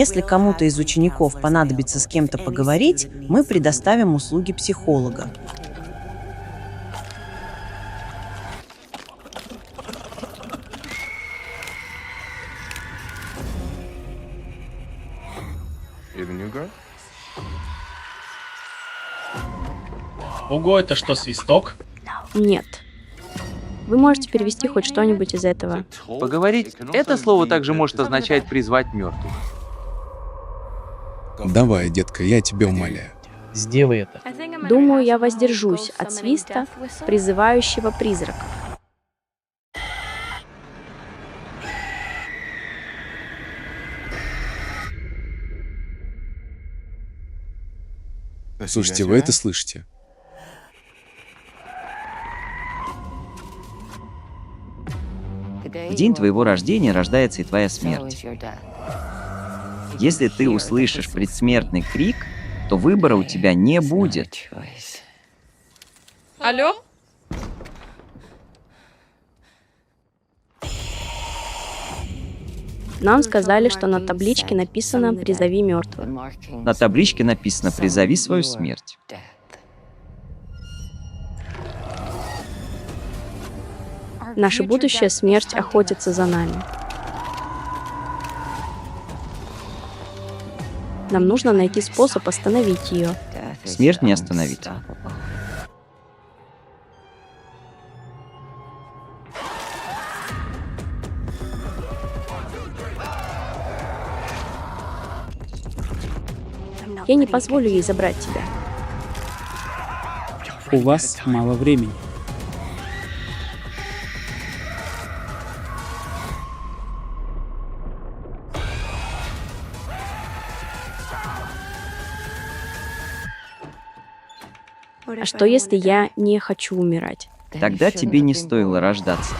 Если кому-то из учеников понадобится с кем-то поговорить, мы предоставим услуги психолога. Ого, это что, свисток? Нет. Вы можете перевести хоть что-нибудь из этого. Поговорить — это слово также может означать призвать мертвых. Давай, детка, я тебя умоляю. Сделай это. Думаю, я воздержусь от свиста, призывающего призраков. Слушайте, вы это слышите? В день твоего рождения рождается и твоя смерть. Если ты услышишь предсмертный крик, то выбора у тебя не будет. Алло? Нам сказали, что на табличке написано «Призови мертвых». На табличке написано «Призови свою смерть». Наша будущая смерть охотится за нами. Нам нужно найти способ остановить ее. Смерть не остановить. Я не позволю ей забрать тебя. У вас мало времени. А что, если я не хочу умирать? Тогда тебе не стоило рождаться.